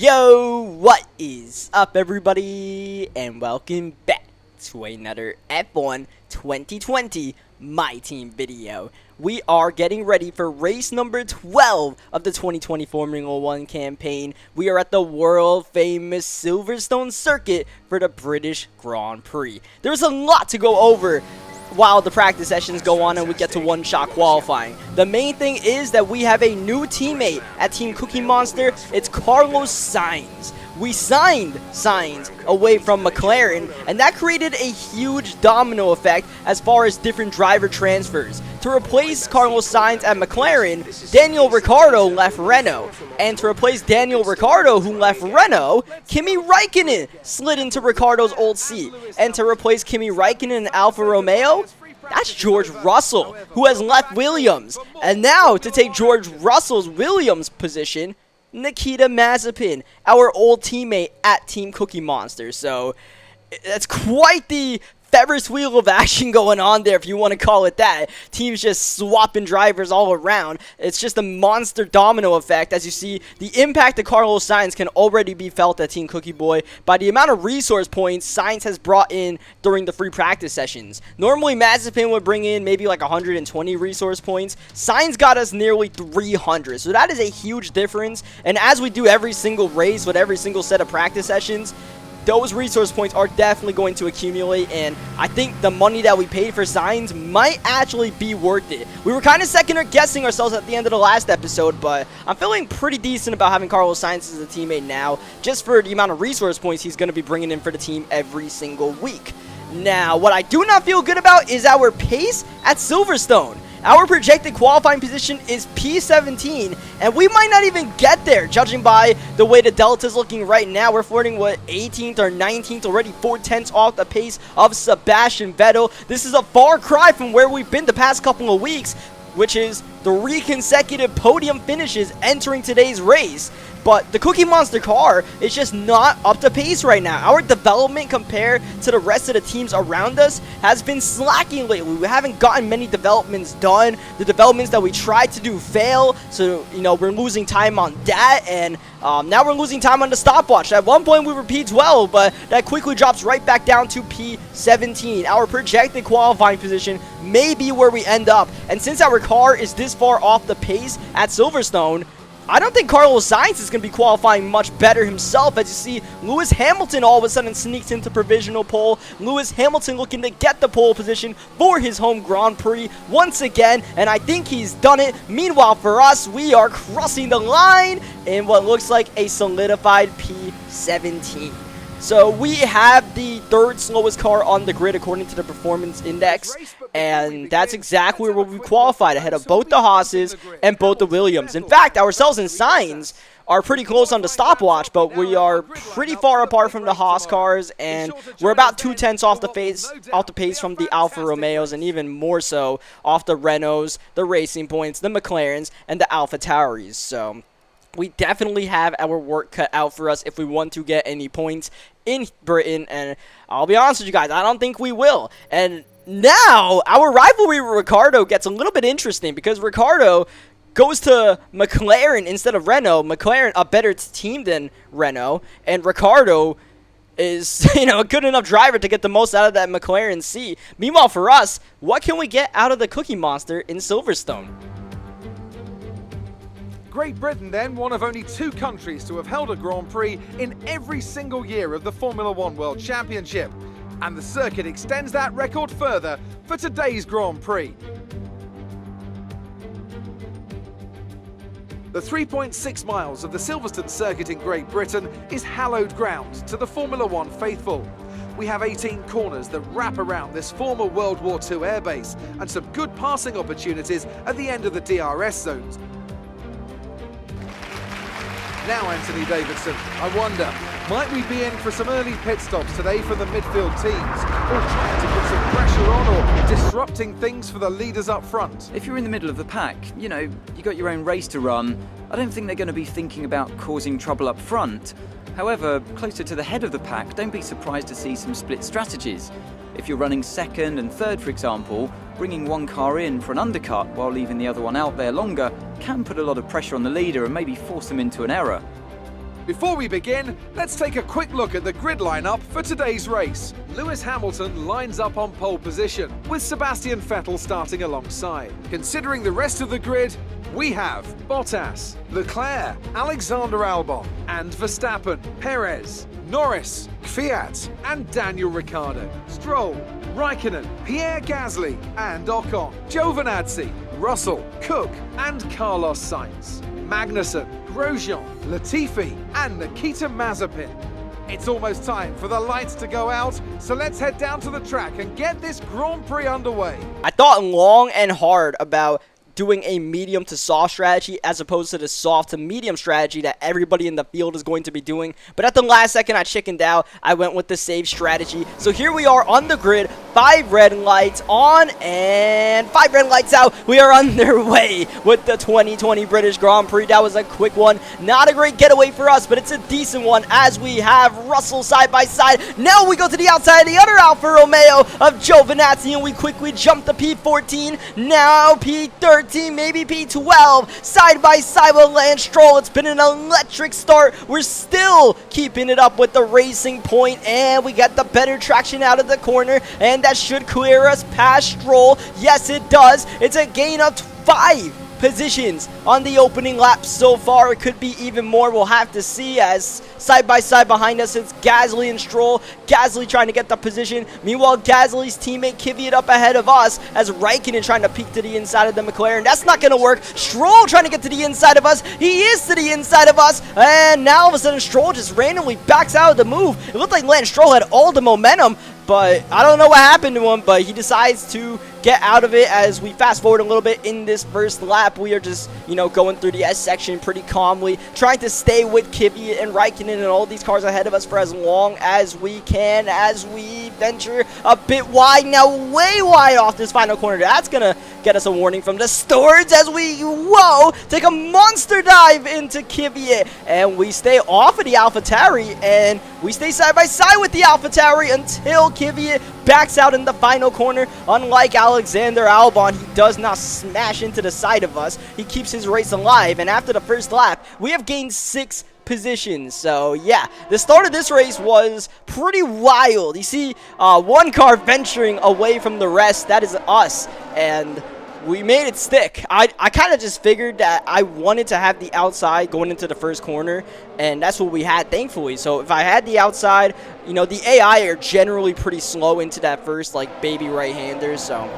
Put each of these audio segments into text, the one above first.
Yo, what is up everybody, and welcome back to another F1 2020 My Team video. We are getting ready for race number 12 of the 2020 Formula 1 campaign. We are at the world famous Silverstone circuit for the British Grand Prix. There's a lot to go over while the practice sessions go on and we get to one-shot qualifying. The main thing is that we have a new teammate at Team Cookie Monster. It's Carlos Sainz. We signed Sainz away from McLaren, and that created a huge domino effect as far as different driver transfers. To replace Carlos Sainz at McLaren, Daniel Ricciardo left Renault. And to replace Daniel Ricciardo, who left Renault, Kimi Räikkönen slid into Ricciardo's old seat. And to replace Kimi Räikkönen in Alfa Romeo, that's George Russell, who has left Williams. And now, to take George Russell's Williams position, Nikita Mazepin, our old teammate at Team Cookie Monster. So, that's quite the Ferris wheel of action going on there, if you want to call it that. Teams just swapping drivers all around. It's just a monster domino effect. As you see, the impact of Carlos Sainz can already be felt at Team Cookie Boy by the amount of resource points Sainz has brought in during the free practice sessions. Normally, Mazepin would bring in maybe like 120 resource points. Sainz got us nearly 300, so that is a huge difference. And as we do every single race with every single set of practice sessions, those resource points are definitely going to accumulate, and I think the money that we paid for Sainz might actually be worth it. We were kind of second-guessing ourselves at the end of the last episode, but I'm feeling pretty decent about having Carlos Sainz as a teammate now, just for the amount of resource points he's going to be bringing in for the team every single week. Now, what I do not feel good about is our pace at Silverstone. Our projected qualifying position is P17, and we might not even get there, judging by the way the Delta's looking right now. We're flirting with 18th or 19th, already 4/10 off the pace of Sebastian Vettel. This is a far cry from where we've been the past couple of weeks, which is 3 consecutive podium finishes entering today's race. But the Cookie Monster car is just not up to pace right now. Our development compared to the rest of the teams around us has been slacking lately. We haven't gotten many developments done. The developments that we tried to do fail. So, you know, we're losing time on that. And now we're losing time on the stopwatch. At one point we were P12, but that quickly drops right back down to P17. Our projected qualifying position may be where we end up. And since our car is this far off the pace at Silverstone, I don't think Carlos Sainz is going to be qualifying much better himself. As you see, Lewis Hamilton all of a sudden sneaks into provisional pole. Lewis Hamilton looking to get the pole position for his home Grand Prix once again, and I think he's done it. Meanwhile, for us, we are crossing the line in what looks like a solidified P17. So we have the 3rd slowest car on the grid according to the performance index, and that's exactly where we qualified, ahead of both the Haas's and both the Williams. In fact, ourselves and Sainz are pretty close on the stopwatch, but we are pretty far apart from the Haas cars, and we're about 2/10 off the pace from the Alfa Romeos, and even more so off the Renaults, the Racing Points, the McLarens, and the Alpha Tauris. So we definitely have our work cut out for us if we want to get any points in Britain, and I'll be honest with you guys, I don't think we will. And now, our rivalry with Ricciardo gets a little bit interesting, because Ricciardo goes to McLaren instead of Renault. McLaren, a better team than Renault, and Ricciardo is, you know, a good enough driver to get the most out of that McLaren seat. Meanwhile, for us, what can we get out of the Cookie Monster in Silverstone? Great Britain, then, one of only 2 countries to have held a Grand Prix in every single year of the Formula 1 World Championship. And the circuit extends that record further for today's Grand Prix. The 3.6 miles of the Silverstone circuit in Great Britain is hallowed ground to the Formula 1 faithful. We have 18 corners that wrap around this former World War II airbase, and some good passing opportunities at the end of the DRS zones. Now, Anthony Davidson, I wonder, might we be in for some early pit stops today for the midfield teams, or trying to put some pressure on, or disrupting things for the leaders up front? If you're in the middle of the pack, you know, you got your own race to run, I don't think they're going to be thinking about causing trouble up front. However, closer to the head of the pack, don't be surprised to see some split strategies. If you're running 2nd and 3rd, for example, bringing one car in for an undercut while leaving the other one out there longer can put a lot of pressure on the leader and maybe force them into an error. Before we begin, let's take a quick look at the grid lineup for today's race. Lewis Hamilton lines up on pole position, with Sebastian Vettel starting alongside. Considering the rest of the grid, we have Bottas, Leclerc, Alexander Albon, and Verstappen, Perez, Norris, Kvyat, and Daniel Ricciardo, Stroll, Raikkonen, Pierre Gasly, and Ocon, Giovinazzi, Russell, Cook, and Carlos Sainz, Magnussen, Grosjean, Latifi, and Nikita Mazepin. It's almost time for the lights to go out, so let's head down to the track and get this Grand Prix underway. I thought long and hard about doing a medium to soft strategy as opposed to the soft to medium strategy that everybody in the field is going to be doing. But at the last second, I chickened out. I went with the safe strategy. So here we are on the grid. 5 red lights on and 5 red lights out. We are underway with the 2020 British Grand Prix. That was a quick one. Not a great getaway for us, but it's a decent one as we have Russell side by side. Now we go to the outside of the other Alfa Romeo of Giovinazzi, and we quickly jump to P14. Now P13, maybe P12. Side by side with Lance Stroll. It's been an electric start. We're still keeping it up with the Racing Point, and we got the better traction out of the corner, and that should clear us past Stroll. Yes, it does. It's a gain of 5 positions on the opening lap so far. It could be even more. We'll have to see, as side by side behind us it's Gasly and Stroll. Gasly trying to get the position. Meanwhile, Gasly's teammate Kvyat up ahead of us as Raikkonen trying to peek to the inside of the McLaren. That's not going to work. Stroll trying to get to the inside of us. He is to the inside of us, and now all of a sudden Stroll just randomly backs out of the move. It looked like Lance Stroll had all the momentum, but I don't know what happened to him, but he decides to get out of it. As we fast forward a little bit in this first lap, we are just, going through the S section pretty calmly, trying to stay with Kvyat and Raikkonen and all these cars ahead of us for as long as we can, as we venture a bit wide, now way wide off this final corner. That's going to get us a warning from the stewards as we, take a monster dive into Kvyat, and we stay off of the AlphaTauri, and we stay side by side with the AlphaTauri until Kvyat backs out in the final corner. Unlike Alexander Albon, he does not smash into the side of us. He keeps his race alive, and after the first lap, we have gained 6 positions. So yeah, the start of this race was pretty wild. You see one car venturing away from the rest. That is us, and we made it stick. I kind of just figured that I wanted to have the outside going into the first corner, and that's what we had, thankfully. So if I had the outside, the AI are generally pretty slow into that first, baby right-hander, so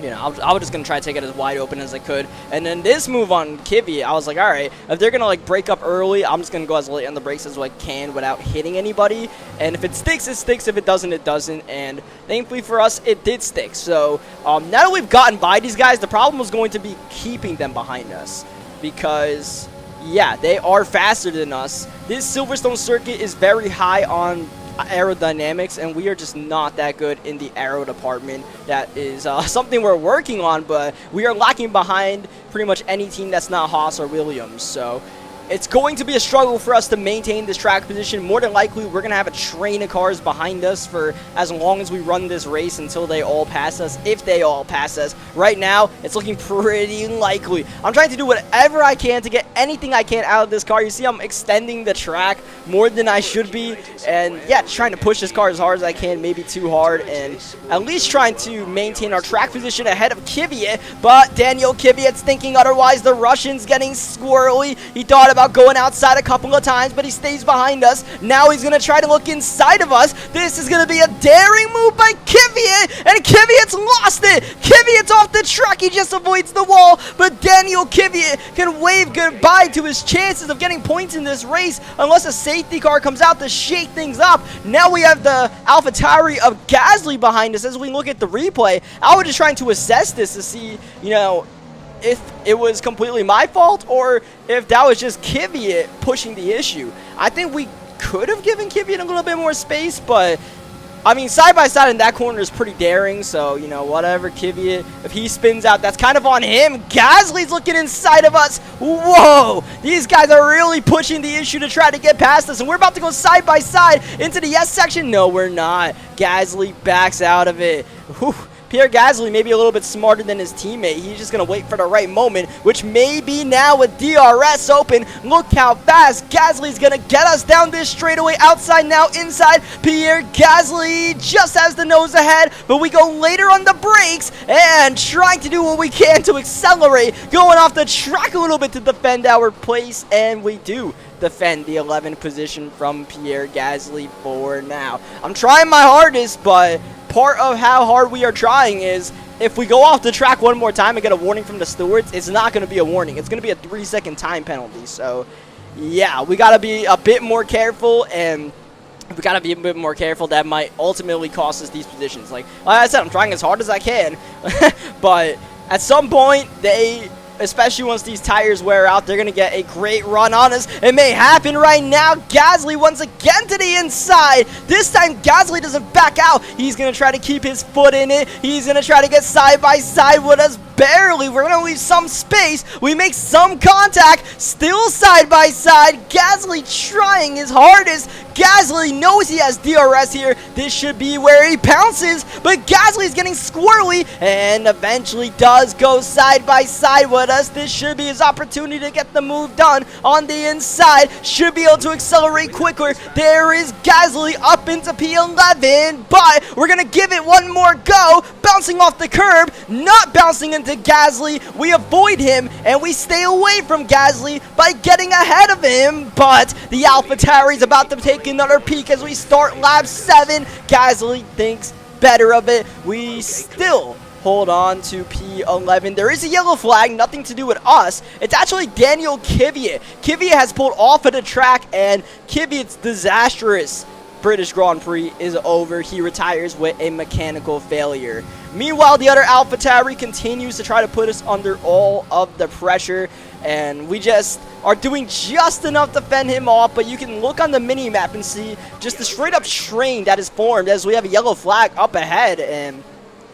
I was just going to try to take it as wide open as I could. And then this move on Kvyat, I was like, all right, if they're going to break up early, I'm just going to go as late on the brakes as I can without hitting anybody. And if it sticks, it sticks. If it doesn't, it doesn't. And thankfully for us, it did stick. So now that we've gotten by these guys, the problem was going to be keeping them behind us, because, yeah, they are faster than us. This Silverstone circuit is very high on aerodynamics, and we are just not that good in the aero department. That is something we're working on, but we are lacking behind pretty much any team that's not Haas or Williams. So it's going to be a struggle for us to maintain this track position. More than likely, we're going to have a train of cars behind us for as long as we run this race until they all pass us, if they all pass us. Right now, it's looking pretty likely. I'm trying to do whatever I can to get anything I can out of this car. You see, I'm extending the track more than I should be, and yeah, trying to push this car as hard as I can, maybe too hard, and at least trying to maintain our track position ahead of Kvyat. But Daniel Kvyat's thinking otherwise. The Russian's getting squirrely. He thought about going outside a couple of times, but he stays behind us. Now he's going to try to look inside of us. This is going to be a daring move by Kvyat, and Kvyat's lost it. Kvyat's off the track. He just avoids the wall, but Daniel Kvyat can wave goodbye to his chances of getting points in this race unless a safety car comes out to shake things up. Now we have the AlphaTauri of Gasly behind us. As we look at the replay, I was just trying to assess this to see, if it was completely my fault or if that was just Kvyat pushing the issue. I think we could have given Kvyat a little bit more space, but I mean, side by side in that corner is pretty daring, so, whatever, Kvyat, if he spins out, that's kind of on him. Gasly's looking inside of us. Whoa! These guys are really pushing the issue to try to get past us, and we're about to go side by side into the S section. No, we're not. Gasly backs out of it. Whew. Pierre Gasly may be a little bit smarter than his teammate. He's just going to wait for the right moment, which may be now with DRS open. Look how fast Gasly's going to get us down this straightaway. Outside now, inside. Pierre Gasly just has the nose ahead, but we go later on the brakes and trying to do what we can to accelerate, going off the track a little bit to defend our place, and we do defend the 11th position from Pierre Gasly for now. I'm trying my hardest, but part of how hard we are trying is if we go off the track one more time and get a warning from the stewards, it's not going to be a warning. It's going to be a 3-second time penalty. So, yeah, we got to be a bit more careful, and we got to be a bit more careful. That might ultimately cost us these positions. Like I said, I'm trying as hard as I can, but at some point, especially once these tires wear out, they're going to get a great run on us. It may happen right now. Gasly once again to the inside. This time, Gasly doesn't back out. He's going to try to keep his foot in it. He's going to try to get side by side with us. Barely. We're going to leave some space. We make some contact. Still side by side. Gasly trying his hardest. Gasly knows he has DRS here. This should be where he pounces, but Gasly's getting squirrely and eventually does go side by side with us. This should be his opportunity to get the move done on the inside. Should be able to accelerate quicker. There is Gasly up into P11, but we're going to give it one more go. Bouncing off the curb, not bouncing into Gasly. We avoid him and we stay away from Gasly by getting ahead of him, but the AlphaTauri's about to take another peek as we start lap 7. Gasly thinks better of it. We still hold on to P11. There is a yellow flag, nothing to do with us. It's actually Daniel Kvyat. Kvyat has pulled off of the track, and Kvyat's disastrous British Grand Prix is over. He retires with a mechanical failure. Meanwhile, the other AlphaTauri continues to try to put us under all of the pressure, and we just are doing just enough to fend him off. But you can look on the mini-map and see just the straight-up train that is formed as we have a yellow flag up ahead, and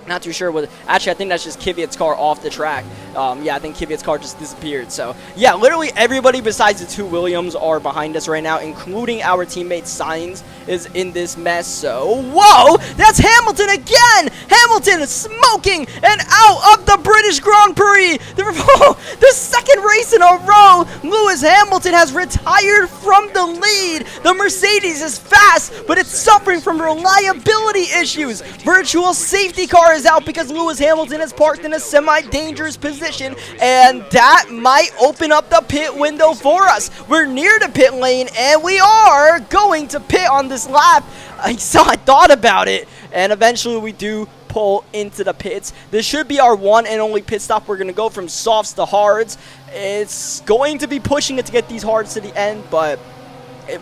not too sure what. Actually, I think that's just Kvyat's car off the track. Yeah, I think Kvyat's car just disappeared. So, yeah, literally everybody besides the two Williams are behind us right now, including our teammate Sainz is in this mess. So, whoa, that's Hamilton again. Hamilton is smoking and out of the British Grand Prix. The second race in a row, Lewis Hamilton has retired from the lead. The Mercedes is fast, but it's suffering from reliability issues. Virtual safety car is out because Lewis Hamilton is parked in a semi-dangerous position, and that might open up the pit window for us. We're near the pit lane, and we are going to pit on this lap. I thought about it, and eventually we do pull into the pits. This should be our one and only pit stop. We're going to go from softs to hards. It's going to be pushing it to get these hards to the end, but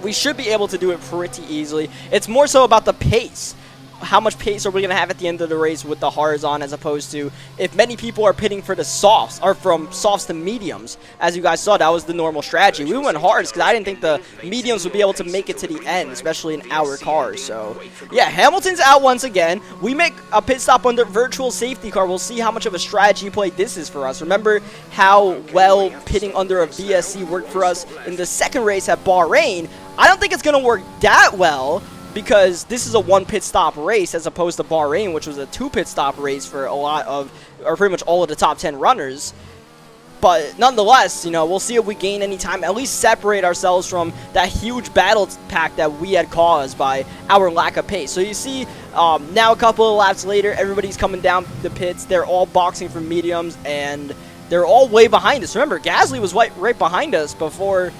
we should be able to do it pretty easily. It's more so about the pace. How much pace are we going to have at the end of the race with the hards on, as opposed to if many people are pitting for the softs, or from softs to mediums. As you guys saw, that was the normal strategy. We went hards because I didn't think the mediums would be able to make it to the end, especially in our cars. So, yeah, Hamilton's out once again. We make a pit stop under virtual safety car. We'll see how much of a strategy play this is for us. Remember how well pitting under a VSC worked for us in the second race at Bahrain. I don't think it's going to work that well, because this is a one pit stop race as opposed to Bahrain, which was a 2 pit stop race for a lot of, or pretty much all of the top 10 runners. But nonetheless, you know, we'll see if we gain any time, at least separate ourselves from that huge battle pack that we had caused by our lack of pace. So you see, now a couple of laps later, everybody's coming down the pits. They're all boxing for mediums, and they're all way behind us. Remember, Gasly was right behind us before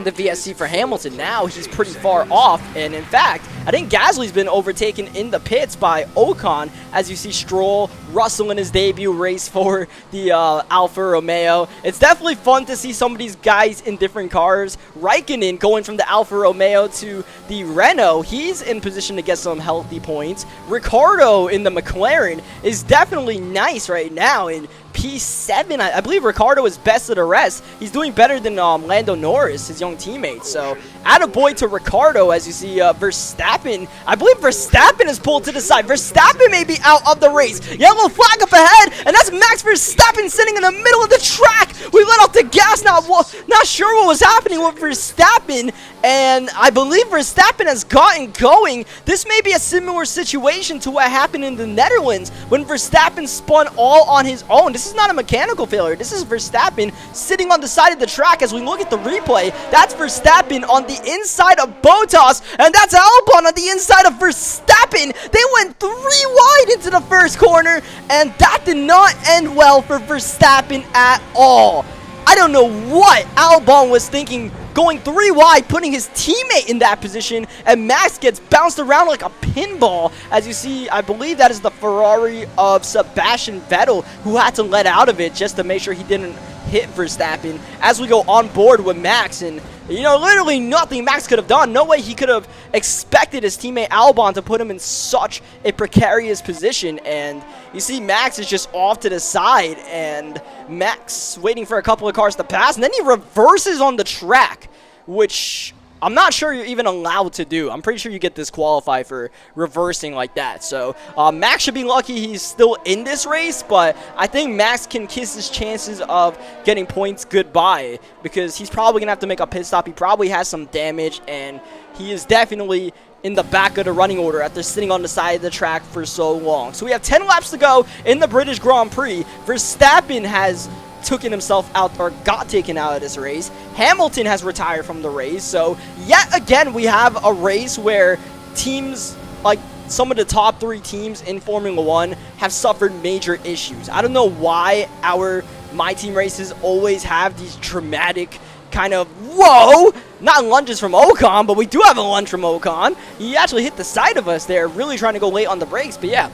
the VSC for Hamilton. Now he's pretty far off, and in fact, I think Gasly's been overtaken in the pits by Ocon, as you see Stroll, Russell in his debut race for the Alfa Romeo. It's definitely fun to see some of these guys in different cars. Raikkonen going from the Alfa Romeo to the Renault, he's in position to get some healthy points. Ricciardo in the McLaren is definitely nice right now in P7. I believe Ricciardo is best of the rest. He's doing better than Lando Norris, his young teammate. So, attaboy to Ricciardo, as you see Verstappen. I believe Verstappen is pulled to the side. Verstappen may be out of the race. Yellow flag up ahead, and that's Max Verstappen sitting in the middle of the track. We let off the gas, not sure what was happening with Verstappen, and I believe Verstappen has gotten going. This may be a similar situation to what happened in the Netherlands when Verstappen spun all on his own. This is not a mechanical failure. This is Verstappen sitting on the side of the track. As we look at the replay, that's Verstappen on the inside of Bottas, and that's Albon on the inside of Verstappen. They went 3 wide into the first corner, and that did not end well for Verstappen at all. I don't know what Albon was thinking, going 3 wide, putting his teammate in that position, and Max gets bounced around like a pinball. As you see, I believe that is the Ferrari of Sebastian Vettel, who had to let out of it just to make sure he didn't hit Verstappen. As we go on board with Max, and you know, literally nothing Max could have done. No way he could have expected his teammate Albon to put him in such a precarious position. And you see Max is just off to the side, and Max waiting for a couple of cars to pass, and then he reverses on the track, which I'm not sure you're even allowed to do. I'm pretty sure you get disqualified for reversing like that. So Max should be lucky he's still in this race, but I think Max can kiss his chances of getting points goodbye, because he's probably going to have to make a pit stop. He probably has some damage, and he is definitely in the back of the running order after sitting on the side of the track for so long. So we have 10 laps to go in the British Grand Prix. Verstappen has taken himself out, or got taken out of this race. Hamilton has retired from the race. So yet again, we have a race where teams, like some of the top 3 teams in Formula 1, have suffered major issues. I don't know why my team races always have these dramatic kind of, whoa, not lunges from Ocon, but we do have a lunge from Ocon. He actually hit the side of us there, really trying to go late on the brakes. But yeah,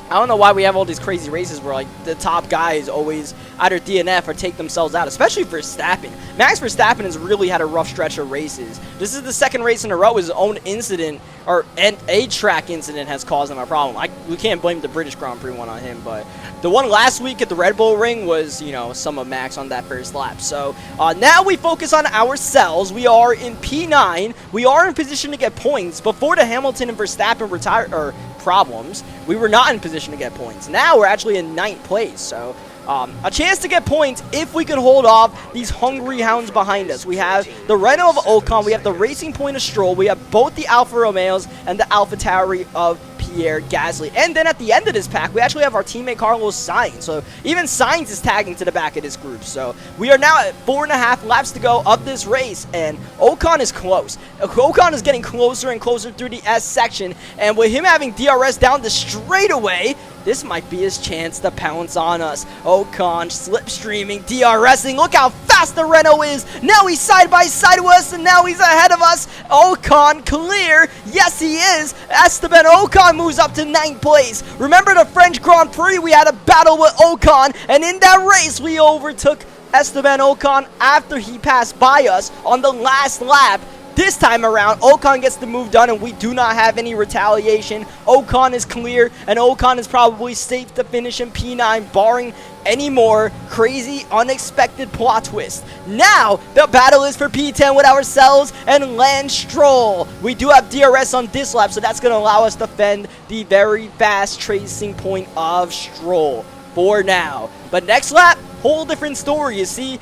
I don't know why we have all these crazy races where like the top guys always either DNF or take themselves out, especially Verstappen. Max Verstappen has really had a rough stretch of races. This is the second race in a row his own incident, or a track incident, has caused him a problem. We can't blame the British Grand Prix one on him, but the one last week at the Red Bull Ring was, you know, some of Max on that first lap. So now we focus on ourselves. We are in P9. We are in position to get points. Before the Hamilton and Verstappen problems, we were not in position to get points. Now we're actually in 9th place, so a chance to get points if we can hold off these hungry hounds behind us. We have the Renault of Ocon, we have the Racing Point of Stroll, we have both the Alfa Romeos and the AlphaTauri of Pierre Gasly. And then at the end of this pack, we actually have our teammate Carlos Sainz. So even Sainz is tagging to the back of this group. So we are now at 4.5 laps to go of this race, and Ocon is close. Ocon is getting closer and closer through the S section, and with him having DRS down the straightaway, this might be his chance to pounce on us. Ocon slipstreaming, DRSing. Look how fast the Renault is. Now he's side by side with us, and now he's ahead of us. Ocon clear. Yes, he is. Esteban Ocon moves up to 9th place. Remember the French Grand Prix? We had a battle with Ocon, and in that race, we overtook Esteban Ocon after he passed by us on the last lap. This time around, Ocon gets the move done, and we do not have any retaliation. Ocon is clear, and Ocon is probably safe to finish in P9, barring any more crazy, unexpected plot twist. Now, the battle is for P10 with ourselves and Lance Stroll. We do have DRS on this lap, so that's going to allow us to fend the very fast tracing point of Stroll for now. But next lap, whole different story. You see,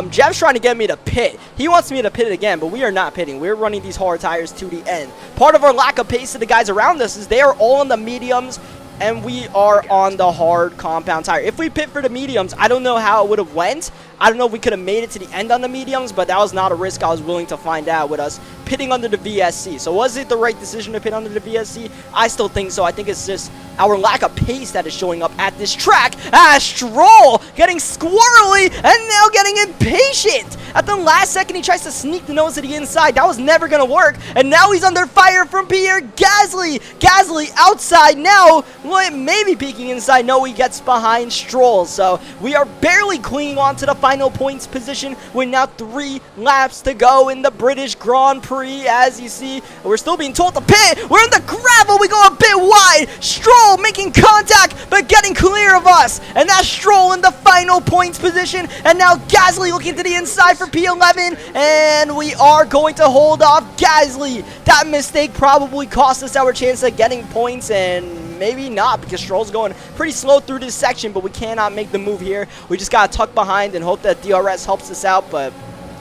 Jeff's trying to get me to pit. He wants me to pit again, but we are not pitting. We're running these hard tires to the end. Part of our lack of pace to the guys around us is they are all on the mediums, and we are on the hard compound tire. If we pit for the mediums, I don't know how it would have went. I don't know if we could have made it to the end on the mediums, but that was not a risk I was willing to find out with us pitting under the VSC. So was it the right decision to pit under the VSC? I still think so. I think it's just our lack of pace that is showing up at this track. Stroll getting squirrely and now getting impatient. At the last second, he tries to sneak the nose to the inside. That was never going to work. And now he's under fire from Pierre Gasly. Gasly outside now. Maybe peeking inside. No, he gets behind Stroll. So we are barely clinging on to the final points position with now 3 laps to go in the British Grand Prix. As you see, we're still being told to pit. We're in the gravel. We go a bit wide. Stroll making contact, but getting clear of us. And that's Stroll in the final points position. And now Gasly looking to the inside for P11. And we are going to hold off Gasly. That mistake probably cost us our chance of getting points, and maybe not, because Stroll's going pretty slow through this section, but we cannot make the move here. We just got to tuck behind and hope that DRS helps us out, but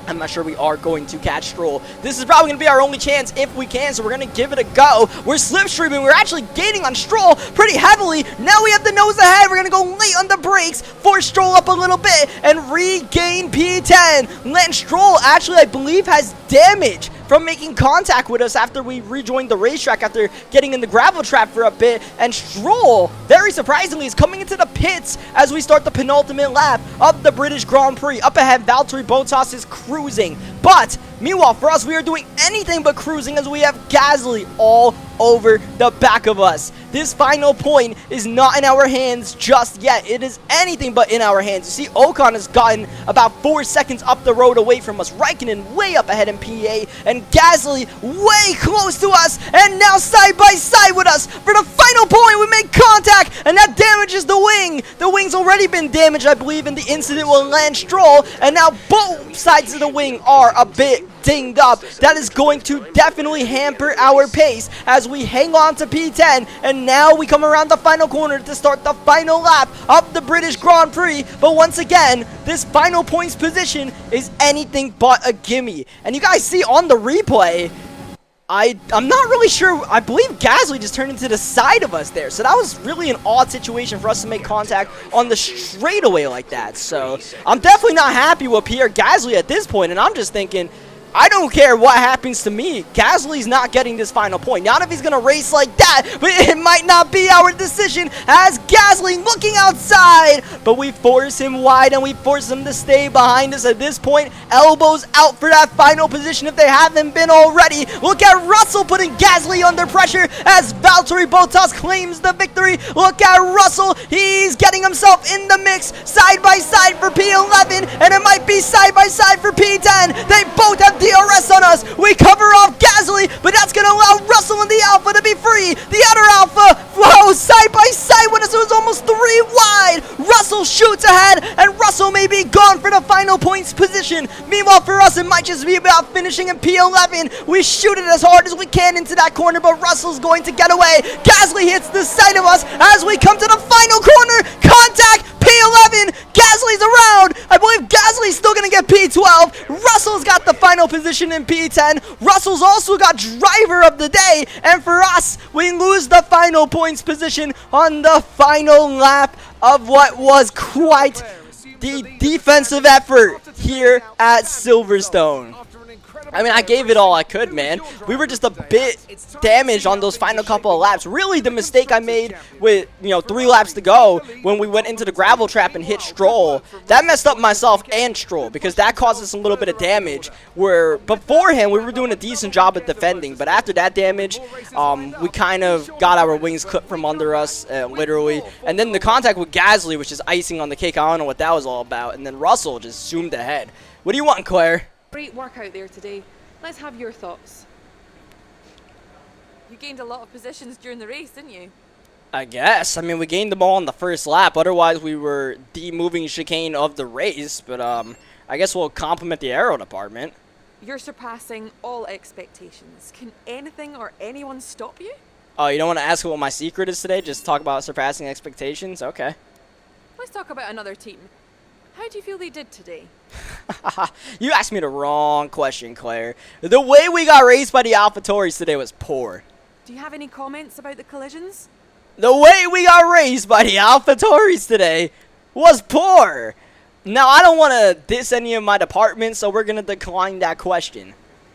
I'm not sure we are going to catch Stroll. This is probably going to be our only chance if we can, so we're going to give it a go. We're slipstreaming. We're actually gaining on Stroll pretty heavily. Now we have the nose ahead. We're going to go late on the brakes, force Stroll up a little bit, and regain P10. Lance Stroll actually, I believe, has damage from making contact with us after we rejoined the racetrack after getting in the gravel trap for a bit. And Stroll, very surprisingly, is coming into the pits as we start the penultimate lap of the British Grand Prix. Up ahead, Valtteri Bottas is cruising. But meanwhile, for us, we are doing anything but cruising as we have Gasly all over the back of us. This final point is not in our hands just yet. It is anything but in our hands. You see, Ocon has gotten about 4 seconds up the road away from us. Raikkonen way up ahead in P8, and Gasly way close to us, and now side by side with us. For the final point, we make contact, and that damages the wing. The wing's already been damaged, I believe, in the incident with Lance Stroll, and now both sides of the wing are a bit dinged up. That is going to definitely hamper our pace as we hang on to P10, and now we come around the final corner to start the final lap of the British Grand Prix. But once again, this final points position is anything but a gimme. And you guys see on the replay, I'm not really sure. I believe Gasly just turned into the side of us there. So that was really an odd situation for us to make contact on the straightaway like that. So I'm definitely not happy with Pierre Gasly at this point, and I'm just thinking, I don't care what happens to me. Gasly's not getting this final point. Not if he's going to race like that, but it might not be our decision as Gasly looking outside. But we force him wide and we force him to stay behind us at this point. Elbows out for that final position if they haven't been already. Look at Russell putting Gasly under pressure as Valtteri Bottas claims the victory. Look at Russell. He's getting himself in the mix side by side for P11, and it might be side by side for P10. They both have DRS on us. We cover off Gasly, but that's going to allow Russell and the Alpha to be free. The other Alpha flows side by side with us. It was almost 3 wide. Russell shoots ahead, and Russell may be gone for the final points position. Meanwhile, for us, it might just be about finishing in P11. We shoot it as hard as we can into that corner, but Russell's going to get away. Gasly hits the side of us as we come to the final corner. Contact P11. Gasly's around. I believe Gasly's still going to get P12. Russell's got the final position in P10. Russell's also got driver of the day, and for us, we lose the final points position on the final lap of what was quite the defensive effort here at Silverstone. I mean, I gave it all I could, man. We were just a bit damaged on those final couple of laps. Really, the mistake I made with, 3 laps to go when we went into the gravel trap and hit Stroll, that messed up myself and Stroll because that caused us a little bit of damage where beforehand we were doing a decent job at defending, but after that damage, we kind of got our wings clipped from under us, literally. And then the contact with Gasly, which is icing on the cake, I don't know what that was all about. And then Russell just zoomed ahead. What do you want, Claire? Great work out there today. Let's have your thoughts. You gained a lot of positions during the race, didn't you? I guess. I mean, we gained them all on the first lap. Otherwise, we were the moving chicane of the race. But I guess we'll compliment the aero department. You're surpassing all expectations. Can anything or anyone stop you? Oh, you don't want to ask what my secret is today? Just talk about surpassing expectations? Okay. Let's talk about another team. How do you feel they did today? You asked me the wrong question, Claire. The way we got raced by the AlphaTauris today was poor. Do you have any comments about the collisions? The way we got raced by the AlphaTauris today was poor. Now, I don't want to diss any of my departments, so we're going to decline that question.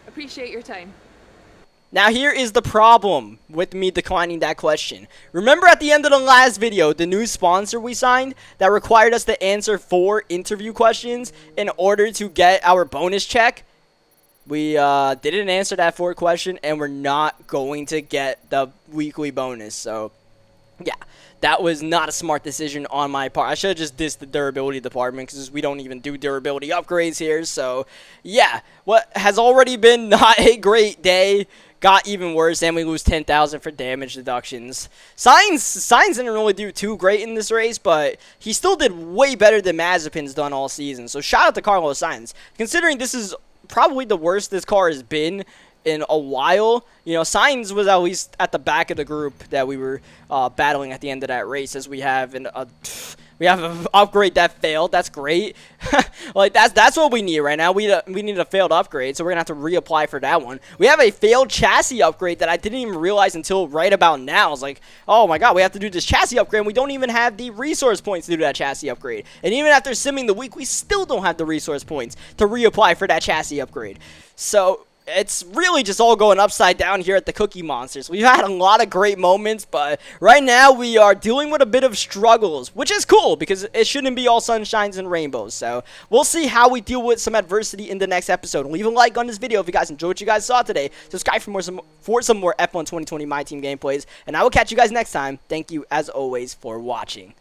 Appreciate your time. Now, here is the problem with me declining that question. Remember at the end of the last video, the new sponsor we signed that required us to answer 4 interview questions in order to get our bonus check? We didn't answer that 4th question, and we're not going to get the weekly bonus. So, yeah, that was not a smart decision on my part. I should have just dissed the durability department because we don't even do durability upgrades here. So, yeah, what has already been not a great day got even worse, and we lose 10,000 for damage deductions. Sainz didn't really do too great in this race, but he still did way better than Mazepin's done all season. So shout out to Carlos Sainz. Considering this is probably the worst this car has been in a while, Sainz was at least at the back of the group that we were battling at the end of that race, as we have in We have an upgrade that failed. That's great. Like, that's what we need right now. We need a failed upgrade, so we're going to have to reapply for that one. We have a failed chassis upgrade that I didn't even realize until right about now. I was like, oh my god, we have to do this chassis upgrade, and we don't even have the resource points to do that chassis upgrade. And even after simming the week, we still don't have the resource points to reapply for that chassis upgrade. So it's really just all going upside down here at the Cookie Monsters. We've had a lot of great moments, but right now we are dealing with a bit of struggles, which is cool because it shouldn't be all sunshines and rainbows. So we'll see how we deal with some adversity in the next episode. Leave a like on this video if you guys enjoyed what you guys saw today. Subscribe for some more F1 2020 My Team gameplays, and I will catch you guys next time. Thank you, as always, for watching.